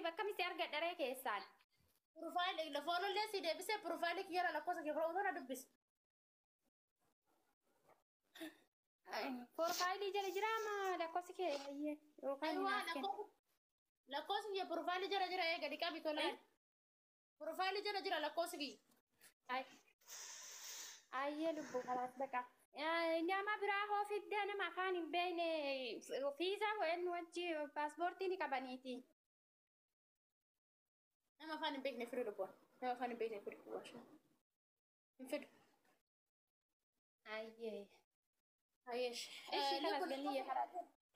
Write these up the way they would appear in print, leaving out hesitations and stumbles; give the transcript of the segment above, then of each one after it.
bakka misi arga daree keessaan. Profile la follow le si debise profile ki yara la cosa che provo na dubbis. Profaayilii jala jira maa lakkoofsi kee yookaan Aywa naaf kenna. la cosa che profile jara e gadi qabi tolaan. Profile jara la cosa ki. Ay. Ayyee lubbuu kalaas baqa. Nama biraa hoo fidda nama afaan hin beekne ofiisaa ho'een wajji paaspoortii ni qabaniiti. Nama afaan hin beekne fidu lubbuun. Nama afaan hin beekne fidu lubbuun. Hin fidu. Ayyee. Ayyesh. Ishii kanas galliyee karaa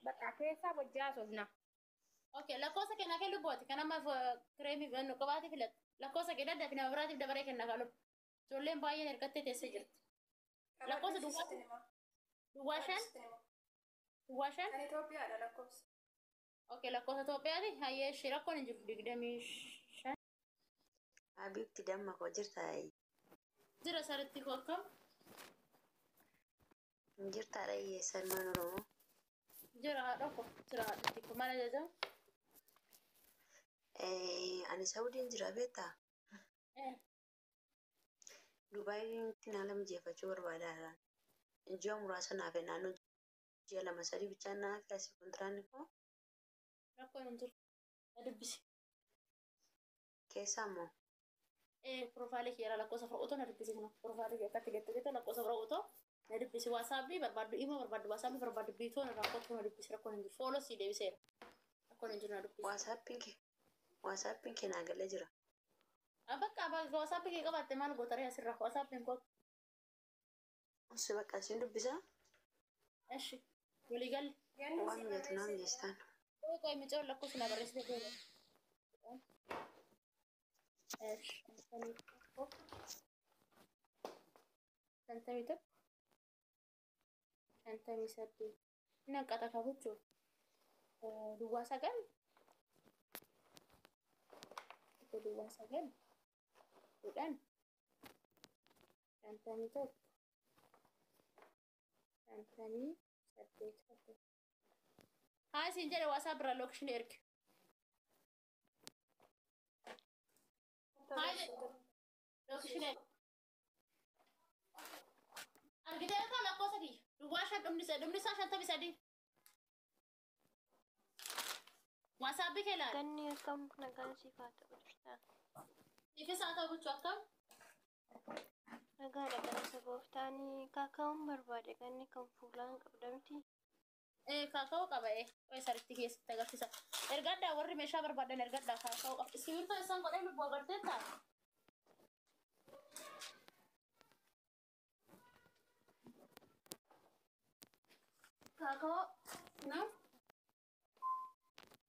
baqa keessaa wajjaa sofna. Okay, la cosa che nake lubbooti kan amma kremi vanno qabaati filat. La cosa che dadda fina biraatiif dabaree kenna kalu. Ijoolleen baay'een ergattee teessee jirti. La cosa duwwaashan? Duwwaashan? Kan Itoophiyaadha lakkoofsa. Okay, la cosa Itoophiyaati. Ayyesh rakkoon hin jiru 25. Habibti damma koo jirtaa? Jira saritti koo akkam? Jirtaa dhayyee Salmaan Oromoo? Jira haadha koo. Jira haadhatti koo. Maal ajajam? Ani Saudiin jira beektaa? Dubaayitti naala mijeeffachuu barbaadaadha. Ji'a muraasa naaf naannoo ji'a 2-3 bichaan naaf asii kontiraanni koo. Rakkoon hin jiru. Na dubbisi. Keessaa immoo? Profaayilii kiyyaa lakkoofsa fudhatu na dubbisi kuna. Profaayilii kiyyaa akkatti gattee lakkoofsa fudhatu na dubbisi. Waasaapbii barbaaddu dhimma barbaaddu waasaapbii barbaaddu biitoo na raakkotu na dubbisi. Rakkoon hin jiru. Fooloo sii deebiseera. Rakkoon hin jiru na dubbisi. Waasaappiin kee naa galee jira. Bakka waasaappi kee qabaatte maal gootaree asirraa waasaappiin koo. Osoo bakka asiin dubbisaa? Eshi walii galle. Waan mijatu naa mijeessitaan. Qoy micoon lakkoofsi na barreessite goone. Eshi shantamii tokko. Shantamii saddeet. Naqata kabuchuu. Duwwaa sagal. Duwwaa sagal. Kudhan. Shantamii tokko. Shantamii saddeet. Haa isin jedhe waasaap irraa lookishin erge. Haa lookishin erge. Argitee kan lakkoofsa kiyya. Duwwaa shan dhumni isaa 53. Waasaappi kee laala. Ganni akkam nagaan siif haa ta'u jirtaa? Siifis haa ta'u gochuu akkam? Nagaadha ganasa gooftaanii kaakaa'uun barbaade ganni kan fuulaan qabda miti. Kaakaa'uu qaba qoy saritti keessatti agarsiisa. Ergaddaa warri meeshaa barbaadan ergaddaa kaakaa'uu qaba. Sibiiltoo isaan godhee lubbuu agartee ta'a. Kaakaa'uu na?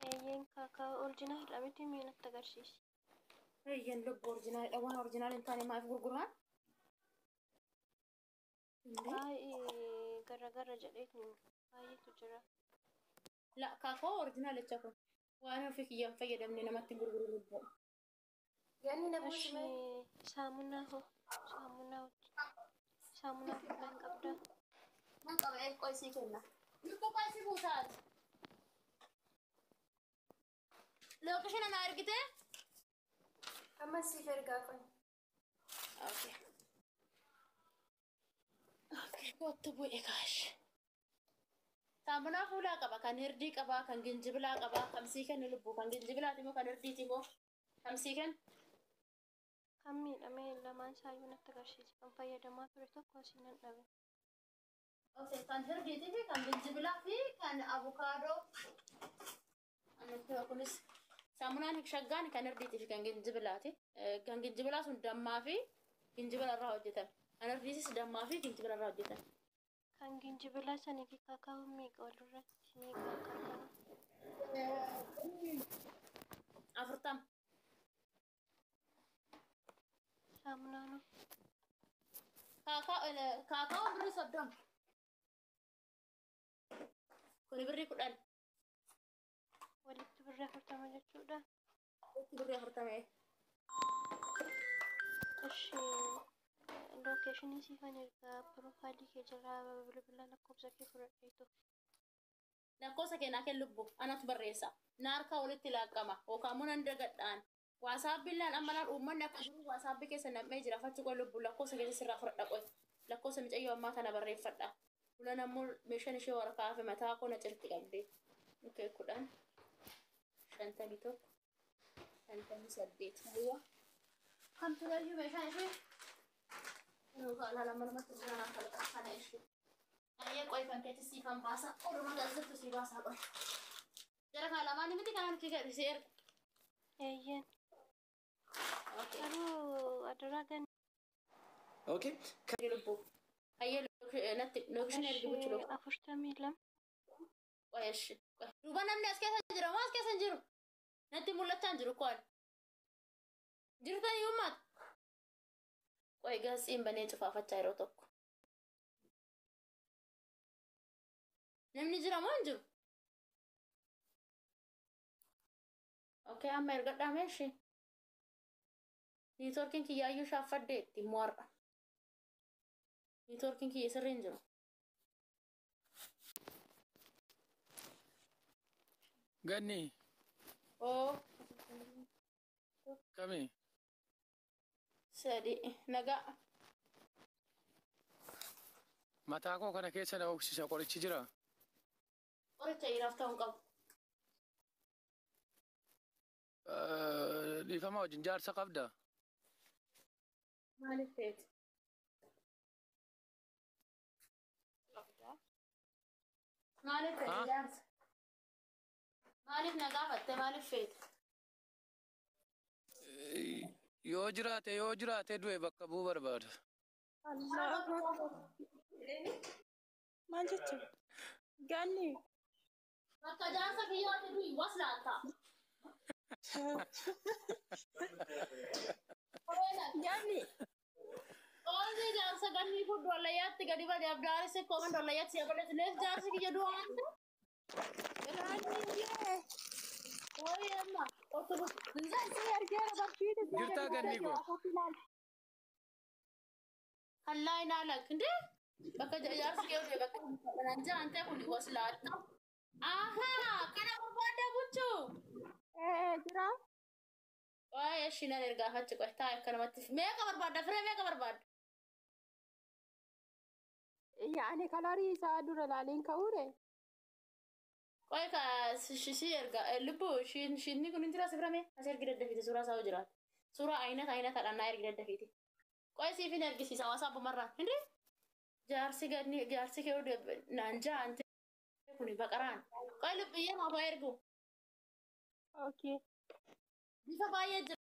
Eeyyeen kaakaa'uu orjinaala miti miin natti agarsiisi. Eeyyeen lubbuu orjinaalidha. Waan orjinaal hin taane maaf gurguran? Baay'ee garagara jedheetiin baay'eetu jira. La kaakaa'uu orjinaal jecha kun waan ofii kiyyaan fayyadamne namatti gurguru lubbuu. Ganni na Ashii saamunaa hoo saamunaa fuulaan qabda. Man qaba qoy sii kenna. Lubbuu qoy sii buusaati. Lookishina na argitee? amma siif ergaa kun. Okay. Okay, kottu bu'e kaash. Saamunaa fuulaa qaba, kan hirdii qaba, kan ginjibilaa qaba, kamsii kennu lubbuu, kan ginjibilaati moo kan hirdiiti moo kamsii kennu? Kan miidhamee lamaan saayyuu natti agarsiisi. Kan fayyadamaa ture tokko asii nan dhabe. Okay, kan hirdiitii fi kan ginjibilaa fi kan abukaadoo. Kunis saamunaan shaggaan kan hirdiitii fi kan ginjibilaati. Kan ginjibilaa sun dammaa fi ginjibila irraa hojjetame. Kan hirdiitis dammaa fi ginjibila irraa hojjetame. Kan ginjibilaa sanii fi kaakaa'uun meeqa walirratti meeqa kaakaa'u? 40. Saamunaanoo. Kaakaa'uun birrii 30. Kuni birrii 10. Walitti birrii 40 jechuudha. Walitti birrii 40. Ishee lokeeshinii siifan ergaa piroofaayilii kee jalaa bilbila lakkoofsa kee fudhadheetu. lakkoofsa keenyaa kee lubbu anatu barreessa naarkaa walitti laaqqama yookaan munan dagadhaan waasaappiillaan ammanaan uummanni akka jiru waasaappi keessa nam'ee jira fachu qoy lubbu lakkoofsa keessa sirraa fudhadha qoy lakkoofsa micayyoo ammaa kana barreeffadha ulan ammoo meeshaan ishee waraqaa fi mataa koo na cirti qabdee okee 10 51 58 hayya kan tulayyuu meeshaan ishee yookaan lama tulaan kana ishee ayya qoy kan keetti siifan baasa orma gaazexatu si baasa qoy jara kalamaan miti kanan kee gadhiisee erga Eeyyen. Garuu aduraa gan. Okay. kan lubbu ayya natti lookishin ergi buchu loo 42. qoy ishee duuba namni as keessa jira moo as keessa hin jiru natti mul'achaa hin jiru koon jirtanii uummat qoy gaasiin banee cufaafachaa yeroo tokko namni jira moo hin jiru okay amma ergadhaa meeshii niitoorkiin kiyyaayyuu shaaffadde itti moorra niitoorkiin kiyya sirrii hin jiru Ganni. oo Kami. sadi nagaa Mataa koo kana keessa na oksisa qorichi jira. qoricha hiraaf ta'uu qabu Dhiifama wajjin jaarsa qabda. maaliif feeti maaliif feeti Haa? jaarsa maaliif na gaafatte maaliif feeti Yoo jiraate du'e bakka bu'uu barbaada. Maal jechuun? Ganni. bakka jaarsa kiyyaatti du'i was laata Ganni. Oolli jaarsa ganni kun dollayyaatti gadi bade abdaaris kooman dollayyaatti si abalet lees jaarsi kiyya du'aante ooyi amma otobus Jirtaa ganni koo. hallaa inaalak inde bakka jaarsi kiyya du'e bakka kanaan jaante kun was laata ahaa kana barbaadda buchuu Jira. ooyi shinan ergaafachi qoy taa akkanumatti meeqa barbaadda firee meeqa barbaadda Yaani kalarii isaa dura laaliin ka'uure. qoy ka si erga lubbu shinni kun jira siframe as ergi daddafite suuraa isaa jiraat suuraa aynata dhannaa ergi daddafite qoy siifin ergisiisa waasaa bumarraan hindi jaarsi kee naan jaante kun baqaraan qoy lubbiyyee maafaa ergu Okay. bifa baay'ee jira